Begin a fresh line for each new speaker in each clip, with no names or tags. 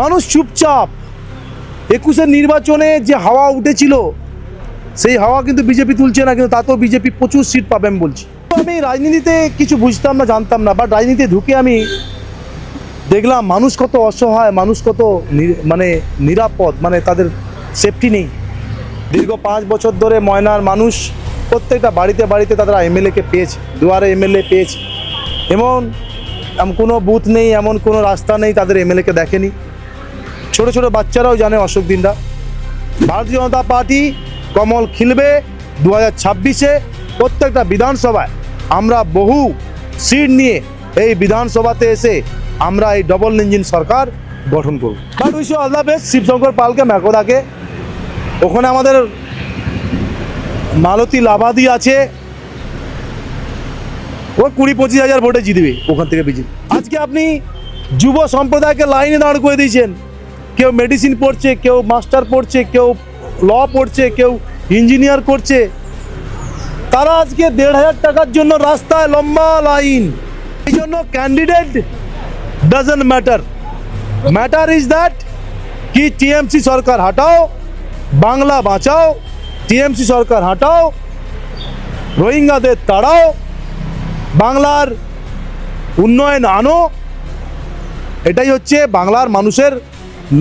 মানুষ চুপচাপ। 21-এর নির্বাচনে যে হাওয়া উঠেছিল সেই হাওয়া কিন্তু বিজেপি তুলছে না, কিন্তু তাতেও বিজেপি প্রচুর সিট পাবে আমি বলছি। আমি রাজনীতিতে কিছু বুঝতাম না, জানতাম না, বাট রাজনীতিতে ঢুকে আমি দেখলাম মানুষ কত অসহায়, মানুষ কত নিরাপদ, তাদের সেফটি নেই। দীর্ঘ 5 বছর ধরে ময়নার মানুষ প্রত্যেকটা বাড়িতে বাড়িতে তারা এমএলএকে পেয়েছে, দুয়ারে এমএলএ পেয়েছে। এমন কোনো বুথ নেই, এমন কোনো রাস্তা নেই তাদের এমএলএকে দেখেনি। ছোট ছোট বাচ্চারাও জানে অশোক দিন্দা। ভারতীয় জনতা পার্টি কমল খিলবে 2026-এ। প্রত্যেকটা বিধানসভায় আমরা বহু সিট নিয়ে এই বিধানসভাতে এসে আমরা এই ডবল ইঞ্জিন সরকার গঠন করব। But wish all the best Shibshankar পালকে, ম্যাকোদাকে। ওখানে আমাদের মালতী লাভাদি আছে, ও 20-25 হাজার ভোটে জিতবে ওখান থেকে বিজেপি। আজকে আপনি যুব সম্প্রদায়কে লাইনে দাঁড় করে দিয়েছেন। কেউ মেডিসিন পড়ছে, কেউ মাস্টার পড়ছে, কেউ ল পড়ছে, কেউ ইঞ্জিনিয়ার করছে। তারা আজকে 1,500 টাকার জন্য রাস্তায় লম্বা লাইন। এই জন্য candidate doesn't matter. Matter is that কি টিএমসি সরকার হটাও, বাংলা বাঁচাও, টিএমসি সরকার হটাও, রোহিঙ্গাদের তাড়াও, বাংলার উন্নয়ন আনো। এটাই হচ্ছে বাংলার মানুষের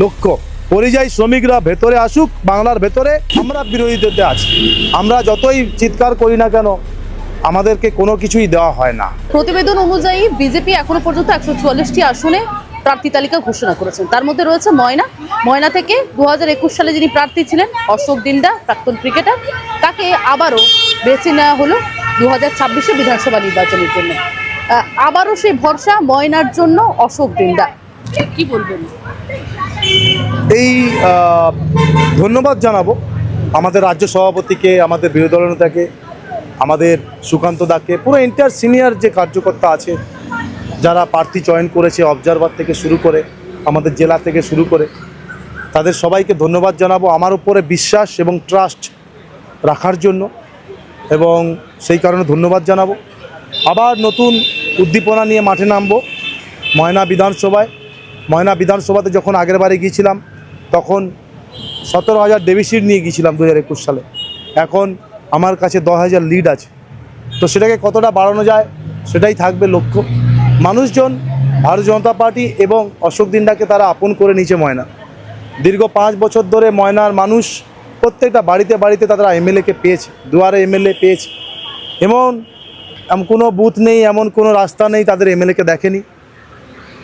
লক্ষ্য। পরিযায়ী শ্রমিকরা ভেতরে আসুক, বাংলার ভেতরে। আমরা বিরোধীতে আছি, আমরা যতই চিৎকার করি না কেন আমাদেরকে কোনো কিছুই দেওয়া হয় না।
প্রতিবেদন অনুযায়ী বিজেপি এখনো পর্যন্ত 144টি আসনে প্রার্থী তালিকা ঘোষণা করেছেন। তার মধ্যে রয়েছে ময়না থেকে 2021 সালে যিনি প্রার্থী ছিলেন অশোক দিন্দা, প্রাক্তন ক্রিকেটার, তাকে আবারও বেছে নেওয়া হলো 2026 বিধানসভা নির্বাচনের জন্য। আবারও সেই ভরসা ময়নার জন্য অশোক দিন্দা। কি বলবেন?
এই ধন্যবাদ জানাবো আমাদের রাজ্য সভাপতিকে, আমাদের বিরোধী দলনেতাকে, আমাদের সুকান্ত দাকে, পুরো এন্টার সিনিয়র যে কার্যকর্তা আছে যারা প্রার্থী চয়ন করেছে, অবজারভার থেকে শুরু করে আমাদের জেলা থেকে শুরু করে, তাদের সবাইকে ধন্যবাদ জানাবো আমার উপরে বিশ্বাস এবং ট্রাস্ট রাখার জন্য, এবং সেই কারণে ধন্যবাদ জানাবো। আবার নতুন উদ্দীপনা নিয়ে মাঠে নামবো ময়না বিধানসভায়। ময়না বিধানসভাতে যখন আগের বারে গিয়েছিলাম তখন 17,000 দেবী সিট নিয়ে গিয়েছিলাম 2021 সালে। এখন আমার কাছে 10,000 লিড আছে। তো সেটাকে কতটা বাড়ানো যায় সেটাই থাকবে লক্ষ্য। মানুষজন ভারতীয় জনতা পার্টি এবং অশোক দিন্দাকে তারা আপন করে নিয়েছে ময়না। দীর্ঘ 5 বছর ধরে ময়নার মানুষ প্রত্যেকটা বাড়িতে বাড়িতে তারা এমএলএকে পেয়েছে, দুয়ারে এমএলএ পেয়েছে। এমন কোনো বুথ নেই, এমন কোনো রাস্তা নেই তাদের এমএলএকে দেখেনি।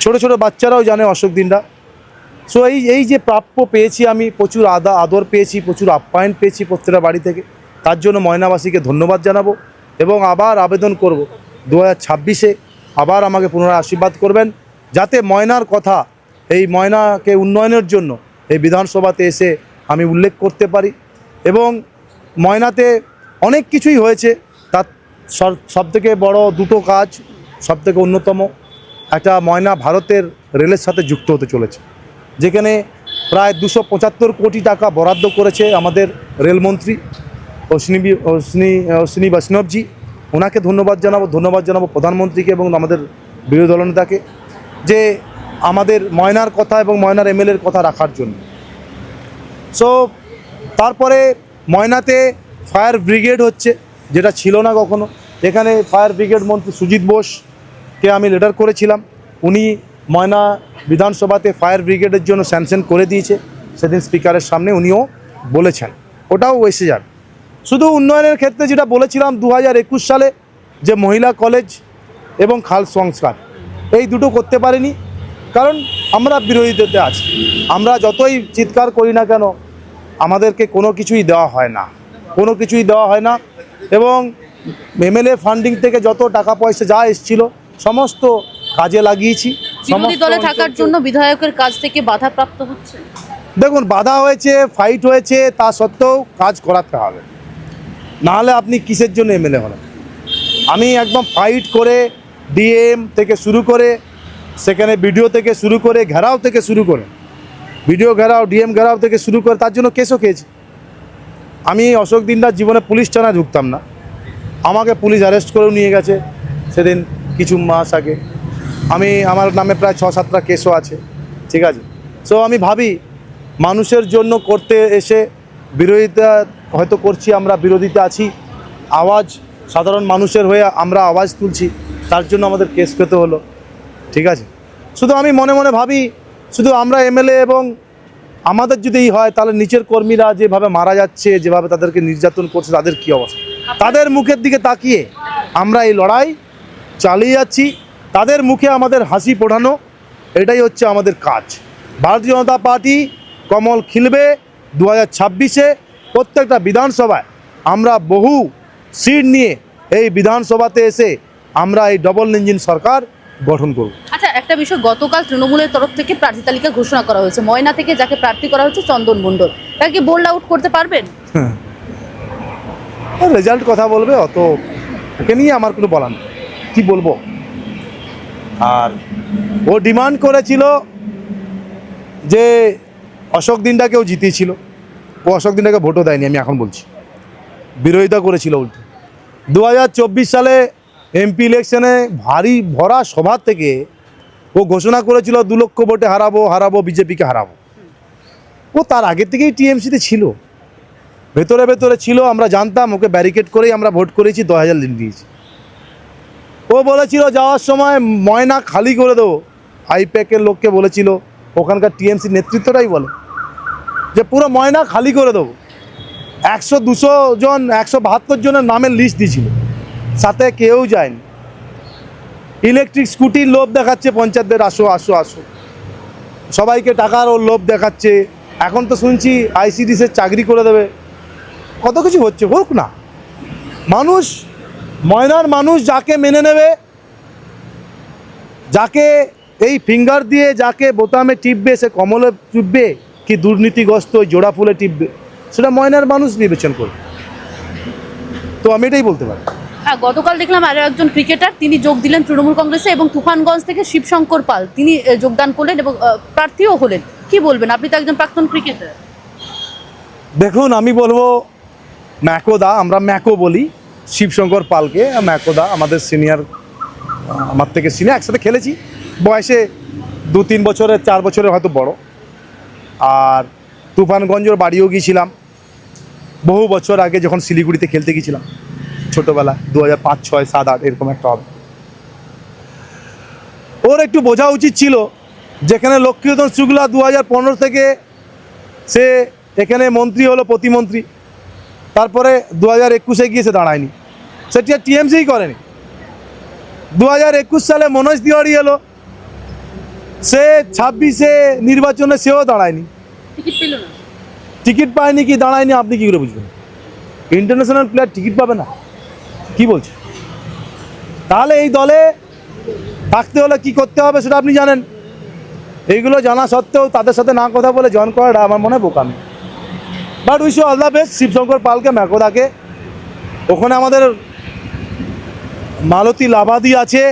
ছোট ছোট বাচ্চারাও জানে অশোক দিন্দা। সো এই যে প্রাপ্য পেয়েছি আমি, প্রচুর আদর পেয়েছি, প্রচুর আপ্যায়ন পেয়েছি প্রত্যেকটা বাড়ি থেকে। তার জন্য ময়নাবাসীকে ধন্যবাদ জানাবো এবং আবার আবেদন করব 2026-এ আবার আমাকে পুনরায় আশীর্বাদ করবেন, যাতে ময়নার কথা, এই ময়নাকে উন্নয়নের জন্য এই বিধানসভাতে এসে আমি উল্লেখ করতে পারি। এবং ময়নাতে অনেক কিছুই হয়েছে, তার সবথেকে বড় দুটো কাজ, সবথেকে অন্যতম একটা, ময়না ভারতের রেলের সাথে যুক্ত হতে চলেছে, যেখানে প্রায় 275 কোটি টাকা বরাদ্দ করেছে আমাদের রেলমন্ত্রী অশ্বিনী বৈষ্ণবজি। ওনাকে ধন্যবাদ জানাবো প্রধানমন্ত্রীকে এবং আমাদের বিরোধী দলনেতাকে, যে আমাদের ময়নার কথা এবং ময়নার এমএলএর কথা রাখার জন্য। সো তারপরে ময়নাতে ফায়ার ব্রিগেড হচ্ছে, যেটা ছিল না কখনো। এখানে ফায়ার ব্রিগেড মন্ত্রী সুজিত বোসকে আমি লেটার করেছিলাম, উনি ময়না বিধানসভাতে ফায়ার ব্রিগেডের জন্য স্যাংশন করে দিয়েছে। সেদিন স্পিকারের সামনে উনিও বলেছেন, ওটাও এসে যাবে। শুধু উন্নয়নের ক্ষেত্রে যেটা বলেছিলাম 2021 সালে, যে মহিলা কলেজ এবং খাল সংস্কার, এই দুটো করতে পারিনি, কারণ আমরা বিরোধীতে আছি। আমরা যতই চিৎকার করি না কেন আমাদেরকে কোনো কিছুই দেওয়া হয় না, এবং এমএলএ ফান্ডিং থেকে যত টাকা পয়সা যা এসেছিল সমস্ত কাজে লাগিয়েছি।
বিরোধী দলে থাকার জন্য বিধায়কের কাছ থেকে বাধাপ্রাপ্ত হচ্ছে।
দেখুন, বাধা হয়েছে, ফাইট হয়েছে, তা সত্ত্বেও কাজ করাতে হবে, নাহলে আপনি কিসের জন্য এমএলএ হলেন? আমি একদম ফাইট করে ডিএম থেকে শুরু করে, সেখানে বিডিও থেকে শুরু করে, ঘেরাও থেকে শুরু করে, বিডিও ঘেরাও, ডিএম ঘেরাও থেকে শুরু করে, তার জন্য কেসও খেয়েছি। আমি অশোক দিন্দার জীবনে পুলিশ থানায় ঢুকতাম না, আমাকে পুলিশ অ্যারেস্ট করেও নিয়ে গেছে সেদিন কিছু মাস আগে। আমার নামে প্রায় 6-7টা কেসও আছে, ঠিক আছে। সো আমি ভাবি মানুষের জন্য করতে এসে বিরোধিতা হয়তো করছি, আমরা বিরোধিতা আছি, আওয়াজ সাধারণ মানুষের হয়ে আমরা আওয়াজ তুলছি, তার জন্য আমাদের কেস পেতে হলো। ঠিক আছে, শুধু আমি মনে মনে ভাবি শুধু আমরা এমএলএ এবং আমাদের যদি হয় তাহলে নিচের কর্মীরা যেভাবে মারা যাচ্ছে, যেভাবে তাদেরকে নির্যাতন করছে, তাদের কী অবস্থা, তাদের মুখের দিকে তাকিয়ে আমরা এই লড়াই চালিয়ে যাচ্ছি। তাদের মুখে আমাদের হাসি ফোটানো, এটাই হচ্ছে আমাদের কাজ। ভারতীয় জনতা পার্টি কমল খিলবে 2026-এ প্রত্যেকটা বিধানসভায়। আমরা বহু সিট নিয়ে এই বিধানসভাতে এসে আমরা এই ডবল ইঞ্জিন সরকার গঠন করব।
আচ্ছা, একটা বিষয়, গতকাল তৃণমূলের তরফ থেকে প্রার্থী তালিকা ঘোষণা করা হয়েছে। ময়না থেকে যাকে প্রার্থী করা হচ্ছে চন্দন মণ্ডল, তাকে কি বোল্ড আউট করতে পারবেন?
রেজাল্ট কথা বলবে, অত ওকে নিয়ে আমার কোনো বলার নেই, কী বলবো। আর ও ডিমান্ড করেছিল যে অশোক দিনটাকেও জিতিয়েছিল, ও অশোক দিনটাকে ভোটও দেয়নি, আমি এখন বলছি, বিরোধিতা করেছিল উল্টো। 2024 সালে এমপি ইলেকশনে ভারী ভরা সভা থেকে ও ঘোষণা করেছিল 2 লক্ষ ভোটে হারাবো বিজেপিকে হারাবো। ও তার আগে থেকেই টিএমসিতে ছিল, ভেতরে ভেতরে ছিল, আমরা জানতাম। ওকে ব্যারিকেড করেই আমরা ভোট করেছি, 10,000 লিড দিয়েছি। ও বলেছিল যাওয়ার সময় ময়না খালি করে দেবো, আইপ্যাকের লোককে বলেছিল, ওখানকার টিএমসি নেতৃত্বটাই বলে যে পুরো ময়না খালি করে দেবো। 100-200 জন 172 জনের নামের লিস্ট দিয়েছিল, সাথে কেউ যায়নি। ইলেকট্রিক স্কুটির লোভ দেখাচ্ছে পঞ্চায়েতদের, আসো আসো আসো, সবাইকে টাকার ওর লোভ দেখাচ্ছে। এখন তো শুনছি আইসিডিসের চাকরি করে দেবে, কত কিছু হচ্ছে, হোক না। মানুষ, ময়নার মানুষ যাকে মেনে নেবে, যাকে এই ফিঙ্গার দিয়ে যাকে বোতামে টিপবে, সে কমলে টিপবে কি দুর্নীতিগ্রস্ত ওই জোড়া ফুলে টিপবে, সেটা ময়নার মানুষ বিবেচনা করবে। তো আমি এটাই বলতে পারি।
হ্যাঁ, গতকাল দেখলাম আরও একজন ক্রিকেটার তিনি যোগ দিলেন তৃণমূল কংগ্রেসে, এবং তুফানগঞ্জ থেকে শিবশঙ্কর পাল তিনি যোগদান করলেন এবং প্রার্থীও হলেন। কি বলবেন, আপনি তো একজন প্রাক্তন ক্রিকেটার।
দেখুন, আমি বলবো ম্যাকোদা, আমরা ম্যাকো বলি শিবশঙ্কর পালকে। ম্যাকোদা আমাদের সিনিয়র, আমার থেকে সিনিয়র, একসাথে খেলেছি, বয়সে 2-3 বছরের 4 বছরের হয়তো বড়। আর তুফানগঞ্জের বাড়িও গিয়েছিলাম বহু বছর আগে, যখন শিলিগুড়িতে খেলতে গিয়েছিলাম ছোটোবেলা, 2005, 6, 7, 8 এরকম একটা হবে। ওর একটু বোঝা উচিত ছিল, যেখানে লক্ষ্মীরতন শুক্লা 2015 থেকে সে এখানে মন্ত্রী হলো, প্রতিমন্ত্রী, তারপরে 2021-এ গিয়ে সে দাঁড়ায়নি, সেটি আর টিএমসিই করেনি। 2021 সালে মনোজ তিওয়ারি এলো, সে 26-এ নির্বাচনে সেও দাঁড়ায়নি,
টিকিট পেল না।
টিকিট পায়নি কি দাঁড়ায়নি, আপনি কী করে বুঝবেন? ইন্টারন্যাশনাল প্লেয়ার টিকিট পাবে না, কি বলছে? তাহলে এই দলে থাকতে হলে কি করতে হবে সেটা আপনি জানেন। এইগুলো জানা সত্ত্বেও তাদের সাথে না কথা বলে জয়েন করাটা আমার মনে হয় বোকামি। But wish all the best Shibshankar পালকে, ম্যাকোদাকে। ওখানে আমাদের মালতী লাভাদি আছে,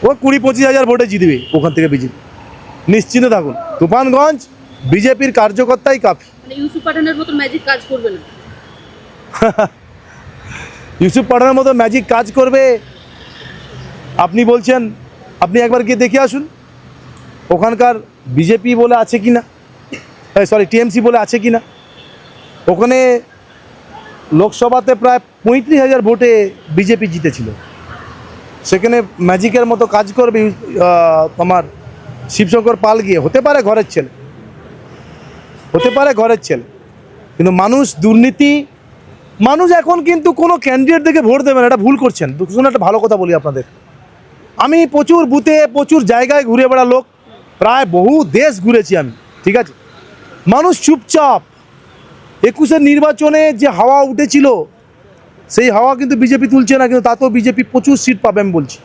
ও 20-25 হাজার ভোটে জিতবে ওখান থেকে বিজেপি, নিশ্চিন্তে থাকুন। তুফানগঞ্জ বিজেপির কার্যকর্তাই কাফি।
মানে ইউসুফ পাঠানের মতো ম্যাজিক কাজ করবে না।
ইউসুফ পাঠানের মতো ম্যাজিক কাজ করবে আপনি বলছেন? আপনি একবার গিয়ে দেখে আসুন ওখানকার বিজেপি বলে আছে কি না, সরি টিএমসি বলে আছে কি না। ওখানে লোকসভাতে প্রায় 35,000 ভোটে বিজেপি জিতেছিল, সেখানে ম্যাজিকের মতো কাজ করবে তোমার শিবশঙ্কর পাল গিয়ে? হতে পারে ঘরের ছেলে, হতে পারে ঘরের ছেলে, কিন্তু মানুষ দুর্নীতি, মানুষ এখন কিন্তু কোনো ক্যান্ডিডেট দেখে ভোট দেবে না, এটা ভুল করছেন। শুনুন, একটা ভালো কথা বলি আপনাদের, আমি প্রচুর বুথে প্রচুর জায়গায় ঘুরে বেড়া লোক, প্রায় বহু দেশ ঘুরেছি আমি, ঠিক আছে। মানুষ চুপচাপ, 21-এর নির্বাচনে যে হাওয়া উঠেছিল সেই হাওয়া কিন্তু বিজেপি তুলছে না, কিন্তু তাতেও বিজেপি প্রচুর সিট পাবে আমি বলছি।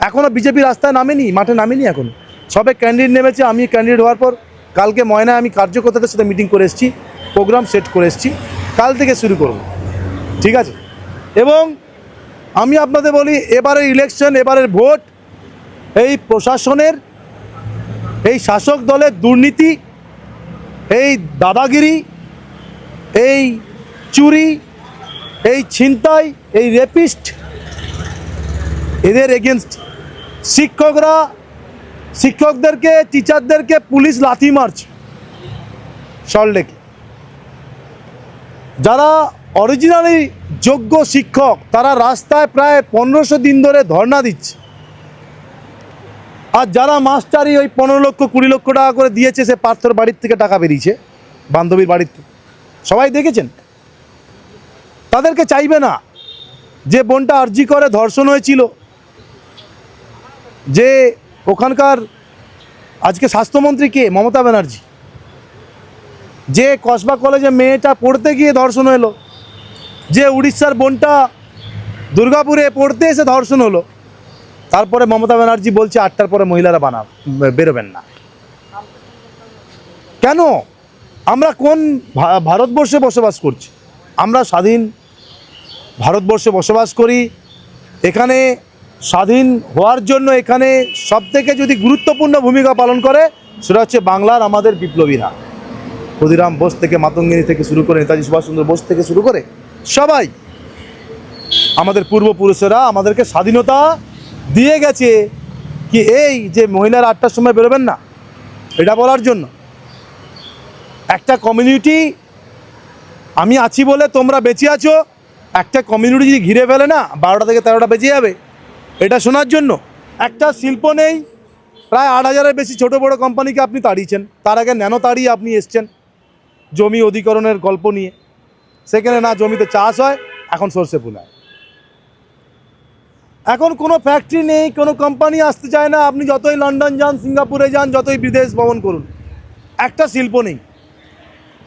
এখনও বিজেপি রাস্তায় নামেনি, মাঠে নামেনি এখনও, সবে ক্যান্ডিডেট নেমেছে। আমি ক্যান্ডিডেট হওয়ার পর কালকে ময়নায় আমি কার্যকর্তাদের সাথে মিটিং করে এসেছি, প্রোগ্রাম সেট করে এসেছি, কাল থেকে শুরু করব, ঠিক আছে। এবং আমি আপনাদের বলি, এবারের ইলেকশন, এবারের ভোট, এই প্রশাসনের, এই শাসক দলের দুর্নীতি, এই দাদাগিরি, এই চুরি, এই ছিনতাই, এই রেপিস্ট, এদের এগেনস্ট শিক্ষকরা শিক্ষকদেরকে, টিচারদেরকে পুলিশ লাথি মারছে সল্টলেকে। যারা অরিজিনালি যোগ্য শিক্ষক তারা রাস্তায় প্রায় 1500 দিন ধরে ধর্ণা দিচ্ছে। আর যারা মাস্টারই ওই 15 লক্ষ 20 লক্ষ টাকা করে দিয়েছে, সে পার্থর বাড়ির থেকে টাকা বেরিয়েছে, বান্ধবীর বাড়ির থেকে, সবাই দেখেছেন। তাদেরকে চাইবে না। যে বোনটা আরজি করে ধর্ষণ হয়েছিল, যে ওখানকার আজকে স্বাস্থ্যমন্ত্রী কে, মমতা ব্যানার্জি, যে কসবা কলেজে মেয়েটা পড়তে গিয়ে ধর্ষণ হলো, যে উড়িষ্যার বোনটা দুর্গাপুরে পড়তে এসে ধর্ষণ হলো, তারপরে মমতা ব্যানার্জি বলছে 8টার পরে মহিলারা বেরোবেন না। কেন? আমরা কোন ভারতবর্ষে বসবাস করছি? আমরা স্বাধীন ভারতবর্ষে বসবাস করি। এখানে স্বাধীন হওয়ার জন্য এখানে সবথেকে যদি গুরুত্বপূর্ণ ভূমিকা পালন করে সেটা হচ্ছে বাংলার আমাদের বিপ্লবীরা। ক্ষুদিরাম বোস থেকে, মাতঙ্গিনী থেকে শুরু করে, নেতাজি সুভাষচন্দ্র বোস থেকে শুরু করে সবাই আমাদের পূর্বপুরুষেরা আমাদেরকে স্বাধীনতা দিয়ে গেছে। কি এই যে মহিলারা 8টার সময় বেরোবেন না, এটা বলার জন্য। একটা কমিউনিটি, আমি আছি বলে তোমরা বেঁচে আছো, একটা কমিউনিটি যদি ঘিরে ফেলে না, 12টা থেকে 13টা বেঁচে যাবে, এটা শোনার জন্য। একটা শিল্প নেই, প্রায় 8000-এর বেশি ছোট বড় কোম্পানিকে আপনি তাড়িয়েছেন। তার আগে ন্যানো তাড়িয়ে আপনি এসছেন জমি অধিকরণের গল্প নিয়ে। সেখানে না জমিতে চাষ হয়, এখন সর্ষে ফুল হয়। এখন কোনো ফ্যাক্টরি নেই, কোনো কোম্পানি আসতে চায় না। আপনি যতই লন্ডন যান, সিঙ্গাপুরে যান, যতই বিদেশ ভ্রমণ করুন, একটা শিল্প নেই।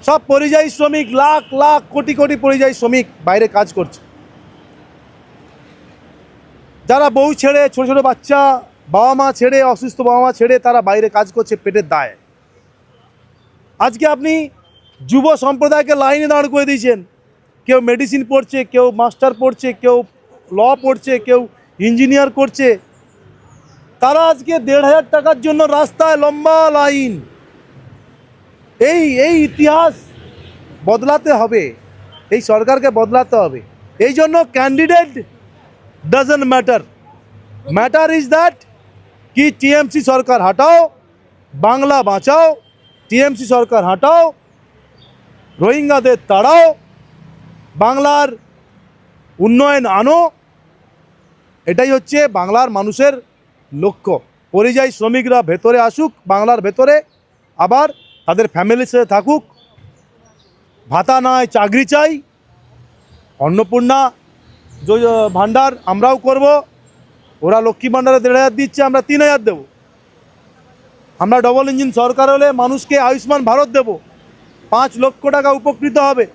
সব পরিযায়ী শ্রমিক, লাখ লাখ কোটি কোটি পরিযায়ী শ্রমিক বাইরে কাজ করছে। যারা বউ ছেড়ে, ছোটো ছোটো বাচ্চা, বাবা মা ছেড়ে, অসুস্থ বাবা মা ছেড়ে তারা বাইরে কাজ করছে পেটের দায়ে। আজকে আপনি যুব সম্প্রদায়কে লাইনে দাঁড় করে দিয়েছেন। কেউ মেডিসিন পড়ছে, কেউ মাস্টার পড়ছে, কেউ ল পড়ছে, কেউ ইঞ্জিনিয়ার করছে। তারা আজকে 1500 টাকার জন্য রাস্তায় লম্বা লাইন। এই ইতিহাস বদলাতে হবে, এই সরকারকে বদলাতে হবে। এই জন্য candidate doesn't matter, matter is that কি টিএমসি সরকার হটাও, বাংলা বাঁচাও, টিএমসি সরকার হটাও, রোহিঙ্গাদের তাড়াও, বাংলার উন্নয়ন আনো। এটাই হচ্ছে বাংলার মানুষের লক্ষ্য। পরিযায়ী শ্রমিকরা ভেতরে আসুক, বাংলার ভেতরে, আবার তাদের ফ্যামিলির সাথে থাকুক। ভাতা নয়, চাকরি চাই। অন্নপূর্ণা ভাণ্ডার আমরাও করব। ওরা লক্ষ্মী ভাণ্ডারে 1500 দিচ্ছে, আমরা 3000 দেব। আমরা ডবল ইঞ্জিন সরকার হলে মানুষকে আয়ুষ্মান ভারত দেব। 5 লক্ষ টাকা উপকৃত হবে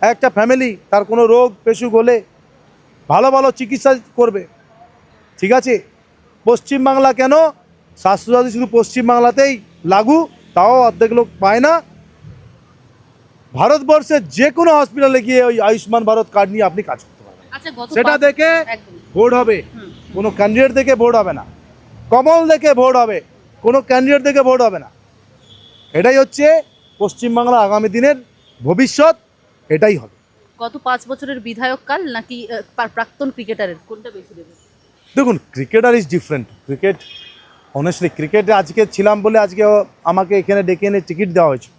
একটা ফ্যামিলি। তার কোনো রোগ পেশুক হলে ভালো ভালো চিকিৎসা করবে। ঠিক আছে? পশ্চিমবাংলা কেন? স্বাস্থ্যসাথী শুধু পশ্চিমবাংলাতেই লাগু, তাও অর্ধেক লোক পায় না। ভারতবর্ষের যে কোনো হসপিটালে গিয়ে ওই আয়ুষ্মান ভারত কার্ড নিয়ে আপনি কাজ করতে পারবেন।
আচ্ছা,
সেটা দেখে ভোট হবে, কোনো ক্যান্ডিডেট দেখে ভোট হবে না। কমল দেখে ভোট হবে, কোনো ক্যান্ডিডেট দেখে ভোট হবে না। এটাই হচ্ছে পশ্চিমবাংলা আগামী দিনের ভবিষ্যৎ, এটাই হবে।
গত 5 বছরের বিধায়ক কাল নাকি প্রাক্তন ক্রিকেটারের, কোনটা বেশি দেবে?
দেখুন, cricketer is different. Cricket, honestly ক্রিকেটে আজকে ছিলাম বলে আজকে আমাকে এখানে ডেকে এনে টিকিট দেওয়া হয়েছে।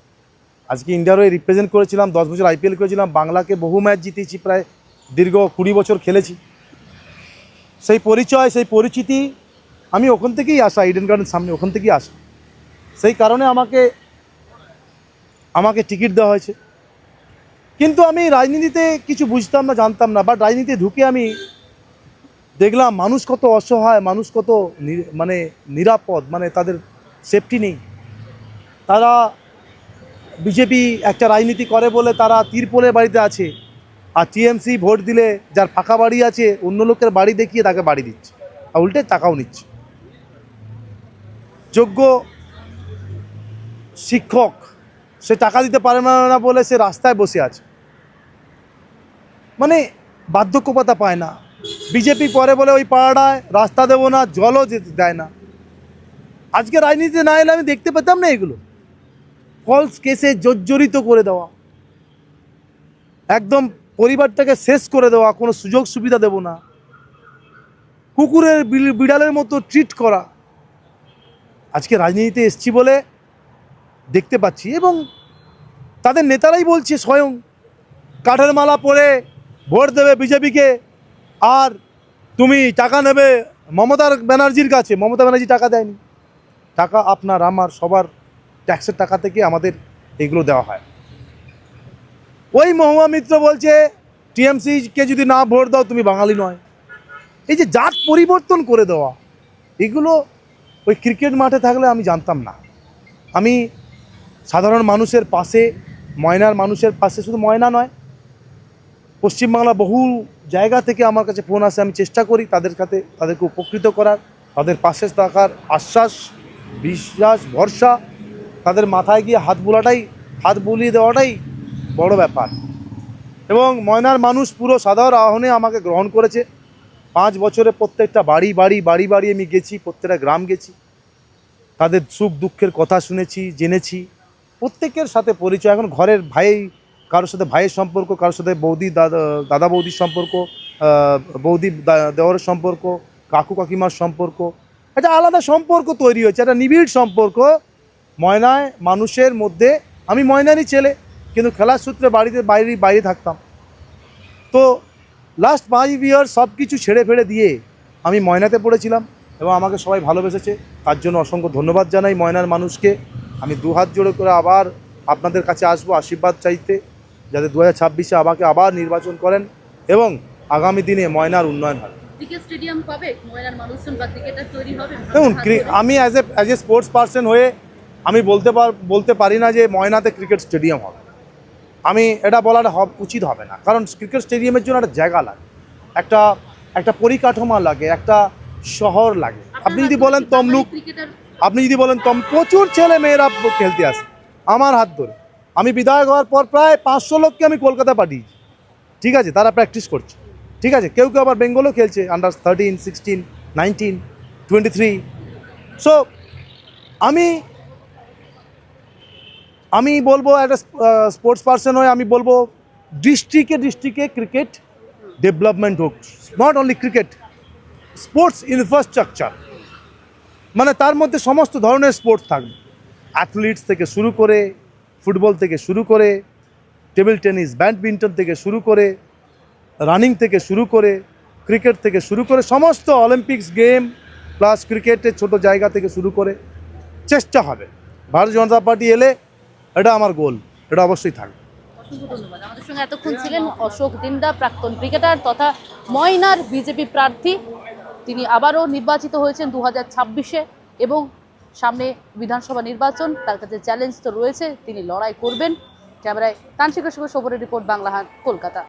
আজকে ইন্ডিয়ার হয়ে রিপ্রেজেন্ট করেছিলাম, 10 বছর আইপিএল করেছিলাম, বাংলাকে বহু ম্যাচ জিতেছি, প্রায় দীর্ঘ 20 বছর খেলেছি। সেই পরিচয়, সেই পরিচিতি আমি ওখান থেকেই আসা, ইডেন গার্ডেন সামনে, ওখান থেকেই আসা। সেই কারণে আমাকে টিকিট দেওয়া হয়েছে। কিন্তু আমি রাজনীতিতে কিছু বুঝতাম না, জানতাম না, বাট রাজনীতিতে ঢুকে আমি দেখলাম মানুষ কত অসহায়, মানুষ কত মানে নিরাপদ, মানে তাদের সেফটি নেই। তারা বিজেপি একটা রাজনীতি করে বলে তারা তিরপলের বাড়িতে আছে, আর টিএমসি ভোট দিলে যার ফাঁকা বাড়ি আছে অন্য লোকের বাড়ি দেখিয়ে তাকে বাড়ি দিচ্ছে, আর উল্টে টাকাও নিচ্ছে। যোগ্য শিক্ষক সে টাকা দিতে পারে না বলে সে রাস্তায় বসে আছে, মানে বার্ধক্যভাতা পায় না। বিজেপি করে বলে ওই পাড়াটায় রাস্তা দেবো না, জলও যেতে দেয় না। আজকে রাজনীতিতে না এলে আমি দেখতে পেতাম না এগুলো। ফলস কেসে জর্জরিত করে দেওয়া, একদম পরিবারটাকে শেষ করে দেওয়া, কোনো সুযোগ সুবিধা দেব না, কুকুরের বিড়ালের মতো ট্রিট করা। আজকে রাজনীতিতে এসছি বলে দেখতে পাচ্ছি, এবং তাদের নেতারাই বলছে স্বয়ং কাঠের মালা পরে ভোট দেবে বিজেপিকে, আর তুমি টাকা নেবে মমতা ব্যানার্জির কাছে। মমতা ব্যানার্জি টাকা দেয়নি, টাকা আপনার আমার সবার ট্যাক্সের টাকা থেকে আমাদের এগুলো দেওয়া হয়। ওই মহুয়া মিত্র বলছে টিএমসিকে যদি না ভোট দাও তুমি বাঙালি নয়। এই যে জাত পরিবর্তন করে দেওয়া, এগুলো ওই ক্রিকেট মাঠে থাকলে আমি জানতাম না। আমি সাধারণ মানুষের পাশে, ময়নার মানুষের পাশে, শুধু ময়না নয়, পশ্চিমবাংলা বহু জায়গা থেকে আমার কাছে ফোন আসে, আমি চেষ্টা করি তাদেরকে উপকৃত করার, তাদের পাশে থাকার আশ্বাস, বিশ্বাস, ভরসা। তাদের মাথায় গিয়ে হাত বুলিয়ে দেওয়াটাই বড় ব্যাপার। এবং ময়নার মানুষ পুরো সাধারণ আহ্বানে আমাকে গ্রহণ করেছে। 5 বছরে প্রত্যেকটা বাড়ি আমি গেছি, প্রত্যেকটা গ্রাম গেছি, তাদের সুখ দুঃখের কথা শুনেছি, জেনেছি। প্রত্যেকের সাথে পরিচয়। এখন ঘরের ভাই, কারোর সাথে ভাইয়ের সম্পর্ক, কারোর সাথে বৌদি দাদা বৌদির সম্পর্ক, বৌদি দেওয়ারের সম্পর্ক, কাকু কাকিমার সম্পর্ক, একটা আলাদা সম্পর্ক তৈরি হয়েছে, একটা নিবিড় সম্পর্ক ময়নায় মানুষের মধ্যে। আমি ময়নারই ছেলে, কিন্তু খেলার সূত্রে বাইরে থাকতাম। তো লাস্ট 5 ইয়ার সব কিছু ছেড়ে ফেড়ে দিয়ে আমি ময়নাতে পড়েছিলাম, এবং আমাকে সবাই ভালোবেসেছে। তার জন্য অসংখ্য ধন্যবাদ জানাই ময়নার মানুষকে। আমি 2 হাত জোড়ে করে আবার আপনাদের কাছে আসবো আশীর্বাদ চাইতে, যাতে 2026-এ আমাকে আবার নির্বাচন করেন এবং আগামী দিনে ময়নার উন্নয়ন হয়।
ক্রিকেট স্টেডিয়াম পাবে ময়নার মানুষজন বা ক্রিকেটার তৈরি হবে?
দেখুন, আমি অ্যাজ এ স্পোর্টস পার্সন হয়ে আমি বলতে পারি না যে ময়নাতে ক্রিকেট স্টেডিয়াম হবে। আমি এটা বলাটা উচিত হবে না, কারণ ক্রিকেট স্টেডিয়ামের জন্য একটা জায়গা লাগে, একটা পরিকাঠামো লাগে, একটা শহর লাগে। আপনি যদি বলেন তমলুক, প্রচুর ছেলে মেয়েরা খেলতে আসে আমার হাত ধরে। আমি বিধায়ক হওয়ার পর প্রায় 500 লোককে আমি কলকাতা পাঠিয়েছি, ঠিক আছে, তারা প্র্যাকটিস করছে, ঠিক আছে। কেউ আবার বেঙ্গলও খেলছে, আন্ডার 13, 16, 19, 23। সো আমি বলবো একটা স্পোর্টস পার্সন হয়ে আমি বলবো ডিস্ট্রিক্টে ক্রিকেট ডেভেলপমেন্ট হোক। Not only cricket, sports infrastructure, মানে তার মধ্যে সমস্ত ধরনের স্পোর্টস থাকবে। অ্যাথলিটস থেকে শুরু করে, ফুটবল থেকে শুরু করে, টেবিল টেনিস, ব্যাডমিন্টন থেকে শুরু করে, রানিং থেকে শুরু করে, ক্রিকেট থেকে শুরু করে, সমস্ত অলিম্পিক্স গেম প্লাস ক্রিকেটের ছোট জায়গা থেকে শুরু করে চেষ্টা হবে। ভারতীয় জনতা পার্টি এলে এটা আমার গোল, এটা অবশ্যই থাকবে।
অসংখ্য ধন্যবাদ। আমাদের সঙ্গে এতক্ষণ ছিলেন অশোক দিন্দা, প্রাক্তন ক্রিকেটার তথা ময়নার বিজেপি প্রার্থী। তিনি আবারও নির্বাচিত হয়েছেন 2026-এ, এবং সামনে বিধানসভা নির্বাচন, তার কাছে চ্যালেঞ্জ তো রয়েছে, তিনি লড়াই করবেন। ক্যামেরায় তানসিকের সঙ্গে শোভনের রিপোর্ট, বাংলাহাট, কলকাতা।